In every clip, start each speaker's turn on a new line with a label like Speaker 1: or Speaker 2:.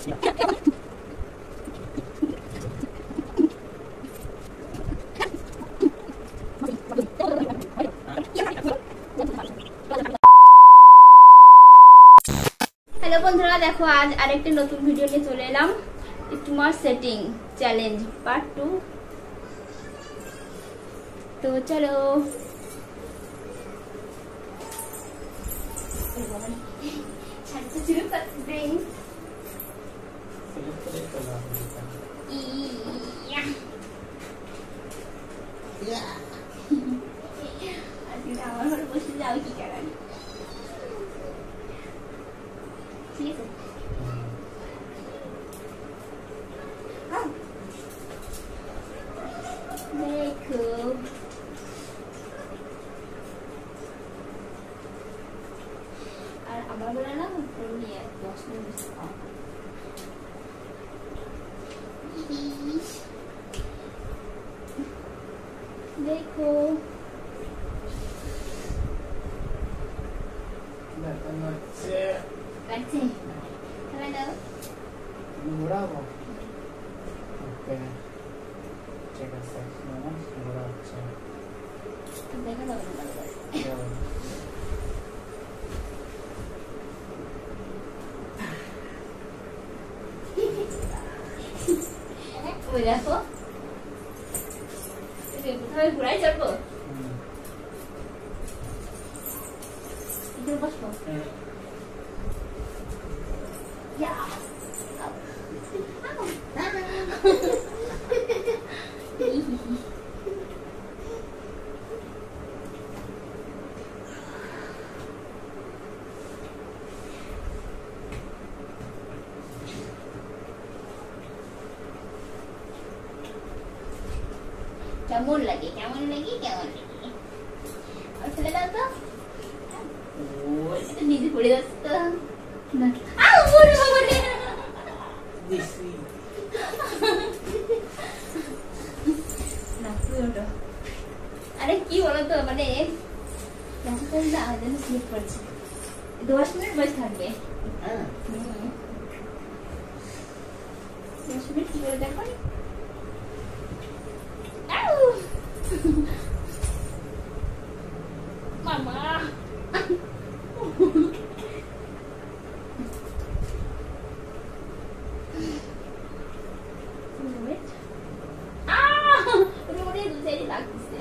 Speaker 1: Hello বন্ধুরা, দেখো আজ আরেকটা নতুন ভিডিও নিয়ে চলে এলাম। তোমার সেটিং চ্যালেঞ্জ পার্ট 2। তো চলো আমার ঘরে বসে যাও কি কারণ ঠিক আছে। দেখো আর আমার বলে না নিয়ে 10 মিনিট দেখো কাটছে খেলা দাও
Speaker 2: ঘোরাবো। ওকে ঠিক আছে, ঘোরা হচ্ছে
Speaker 1: দেখা যাবে না ওই দেখো কোথায় ঘুরাই চলবো বসবো কেমন লাগে কেমন লাগে কেমন লাগে আর ফেলে দাও তো নিজে পড়ে যাচ্ছে তো না আরে কি বলতো মানে 10 মিনিট বসে থাকবে 10 মিনিট কি করে দেখো মামা লাগতেছে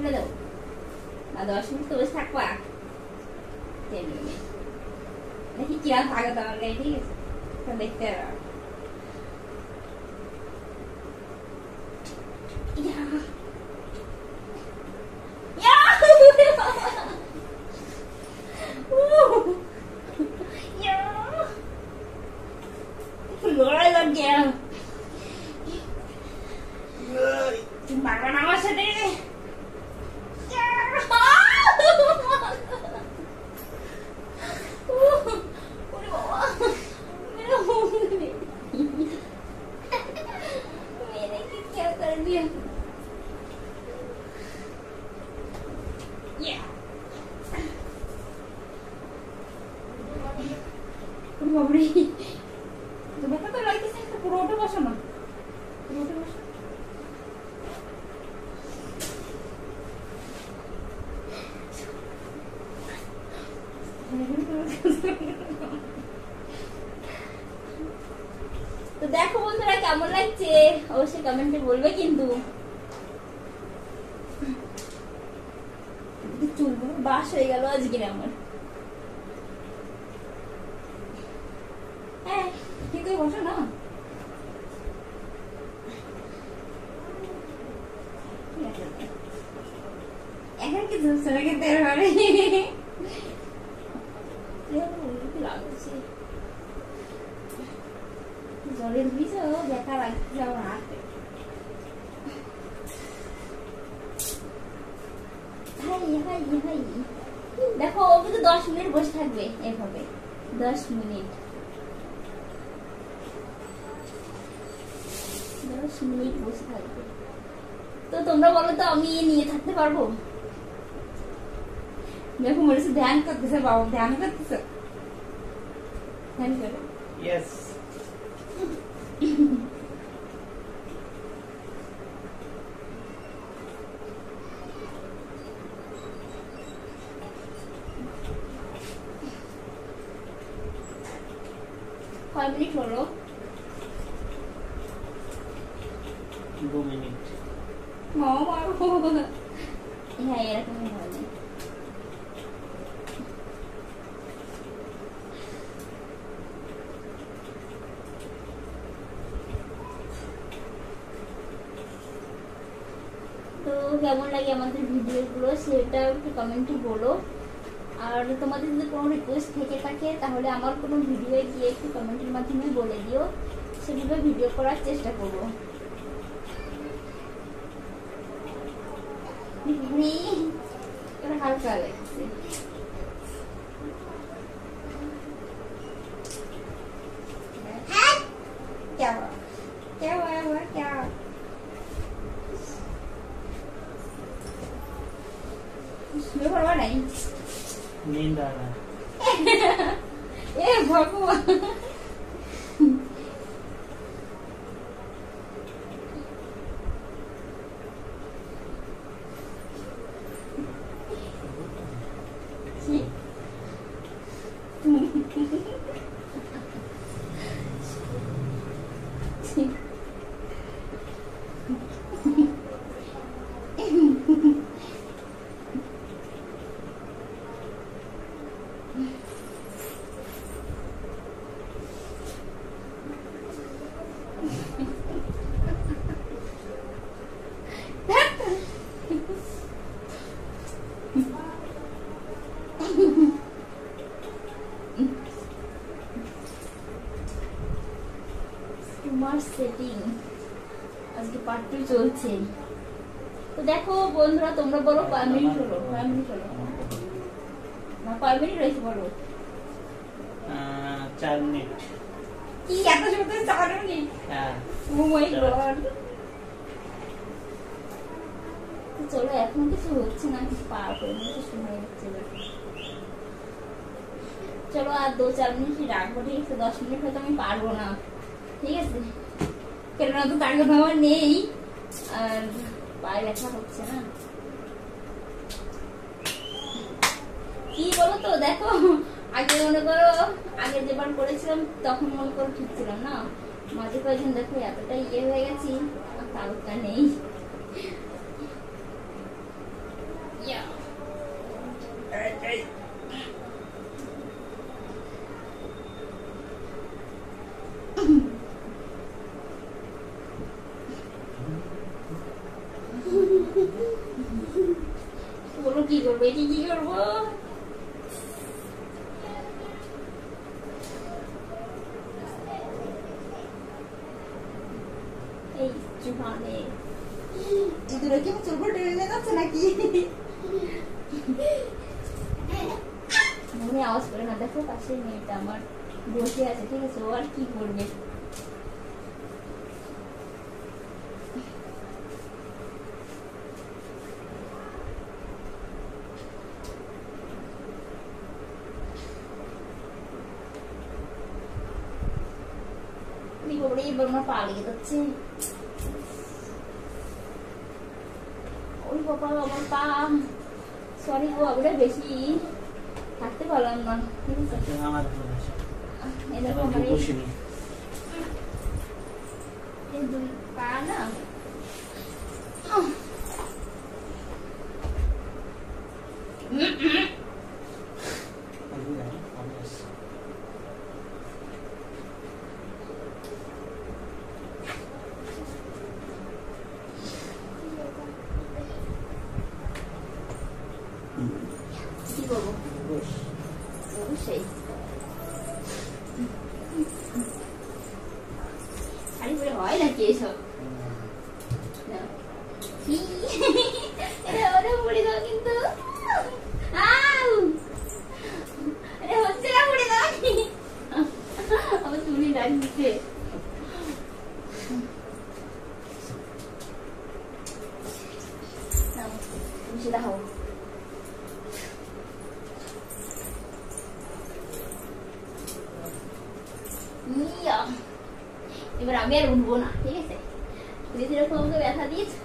Speaker 1: না 10 মিনিট তো বসে থাকবা 10 মিনিট দেখি কি আর থাকে তোমার গায়ে ঠিক আছে দেখতে লড়াই লগ গিয়া তুমি পারবে না আমার সাথে তোমাকে তো লাগতেছে পুরোটা বসো না পুরোটা বসো তো দেখো বন্ধুরা কেমন লাগছে অবশ্যই কমেন্টে বলবে কিন্তু চুলগুলো বাস হয়ে গেল আজকে আমার হ্যাঁ ঠিক আছে বসো না এখন কি ধরছে খেতে পারে লাগছে জলের বিষে দেখা লাগছে আমার হাতে দেখো ও কিন্তু 10 মিনিট বসে থাকবে এভাবে 10 মিনিট 10 মিনিট বসে থাকবে তো তোমরা বলো তো আমি নিয়ে থাকতে পারবো देखो मेरे से ध्यान करते से बाबू ध्यान करते से ध्यान करो
Speaker 2: यस
Speaker 1: कय मिनिट হলো
Speaker 2: 2 মিনিট
Speaker 1: মামা হ্যাঁ এরকমই হয় তো কেমন লাগে আমাদের ভিডিওগুলো সেটা একটু কমেন্টে বলো আর তোমাদের যদি কোনো রিকোয়েস্ট থেকে থাকে তাহলে আমার কোনো ভিডিওয়ে গিয়ে একটু কমেন্টের মাধ্যমে বলে দিও সেভাবে ভিডিও করার চেষ্টা করব এটা হালকা লাগছে क्या हुआ क्या हुआ क्या इसमें परवाह नहीं
Speaker 2: नींद आ रहा है
Speaker 1: ए भगवान সেটিং আজকে পার্ট 2 চলছে তো দেখো বন্ধুরা তোমরা বলো কয় মিনিট হলো না কয় মিনিট রয়েছে বলো
Speaker 2: 4 মিনিট
Speaker 1: কি এত সময় 4 মিনিট
Speaker 2: হ্যাঁ
Speaker 1: ও মাই গড চলো এখন কিছু হচ্ছে না কিছু পার করে নিতে সময় হচ্ছে চলো আর 2-4 মিনিট রাখবো ঠিক আছে 10 মিনিট হয়তো আমি পারবো না ঠিক আছে কেননা তো তার কথা আমার নেই আর পায়ে ব্যথা হচ্ছে না কি বলো তো দেখো আগে মনে করো আগে যেবার করেছিলাম তখন মনে করো ঠিক ছিলাম না মাঝে কয়েকদিন দেখো এতটা ইয়ে হয়ে গেছি আর তালুকটা নেই বলো কি করবো এটি কি করবো এই চুহানে এগুলো কি চুলগুলো টেনে যাচ্ছে নাকি মনে আওয়াজ করে না দেখো পাশের মেয়েটা আমার বসে আছে ঠিক আছে ও আর কি করবে আমার পা লেগে যাচ্ছে ওই বাবা আমার পা সরি গো আমরা বেশি থাকতে পারলাম না ঠিক আছে
Speaker 2: আমার
Speaker 1: এরকম আমার এই দুই পা না কি করবো অবশ্যই শাড়ি পরে হয় নাকি এসব পড়ে দাও কিন্তু হচ্ছে না পড়ে দাও আমার চুলি লাগছে তুমি সেটা হও এবার আমি আর উঠবো না, ঠিক আছে? তুমি যেরকম আমাকে ব্যথা দিয়েছো,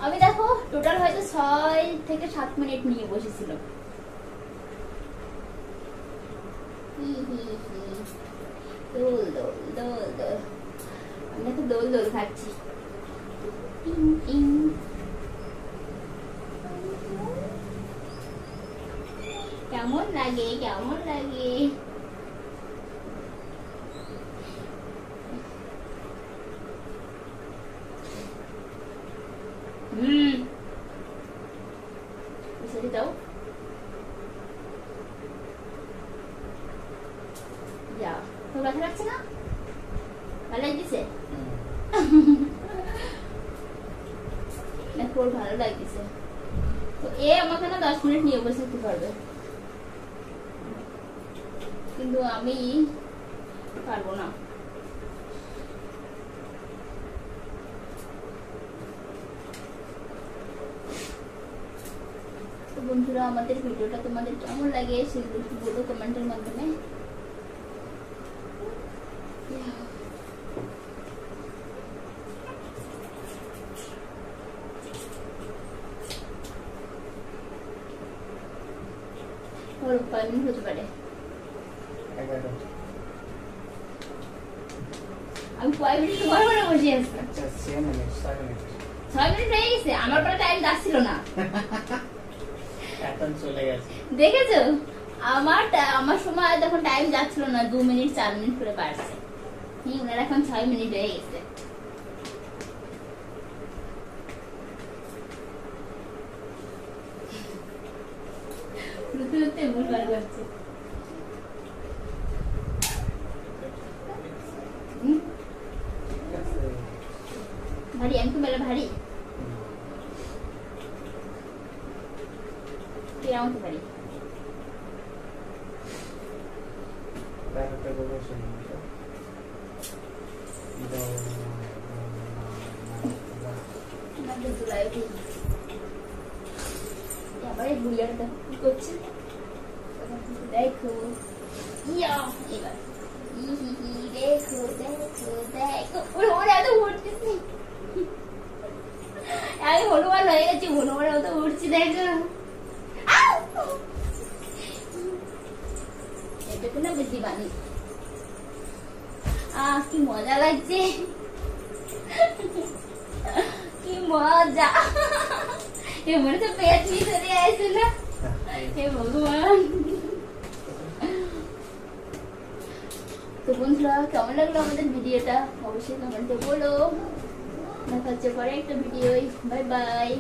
Speaker 1: আমি দেখো টোটাল হয়তো 6 থেকে 7 মিনিট নিয়ে বসেছিল। দোল দোল দোল দোল, আমি তো দোল দোল খাচ্ছি। কেমন লাগে, কেমন লাগে? বুঝতে দাও, যাও। তোর ব্যথা লাগছে না? ভালো লাগছে? না তোর ভালো লাগছে তো এ আমাকে না 10 মিনিট নিয়ে বসে থাকতে পারবে, কিন্তু আমি পারবো না। তো বন্ধুরা, আমাদের ভিডিওটা তোমাদের কেমন লাগে সেগুলো একটু বলো কমেন্টের মাধ্যমে। और 5 मिनट হতে পারে। আমি 5 মিনিট তোমার ঘরে বসে আছি।
Speaker 2: আচ্ছা 6 মিনিট 7 মিনিট
Speaker 1: 6 মিনিট হয়ে গেছে, আমার পরে টাইম যাচ্ছিল না।
Speaker 2: এখন চলে গেছে।
Speaker 1: দেখেছো, আমার সময় তখন টাইম যাচ্ছিল না, 2 মিনিট 4 মিনিট করে বাড়ছে। ওনার এখন 6 মিনিট হয়ে গেছে। ভারী, আমি তো মেলা ভারী। কেমন তো ভারী? দেখো ইয়া, এবার দেখো দেখো দেখো, ওরে এত উঠতেছি, আমি হনুমান হয়ে গেছি, হনুমান মতো উঠছি। দেখো এটাকে না বুদ্ধি বানি। কি মজা লাগছে, কি মজা। মনে তো পেট নিয়ে চলে আসছে না, হে ভগবান। তো বন্ধুরা, কেমন লাগলো আমাদের ভিডিওটা অবশ্যই কমেন্টে বলো। দেখা হচ্ছে পরে একটা ভিডিও। Bye bye.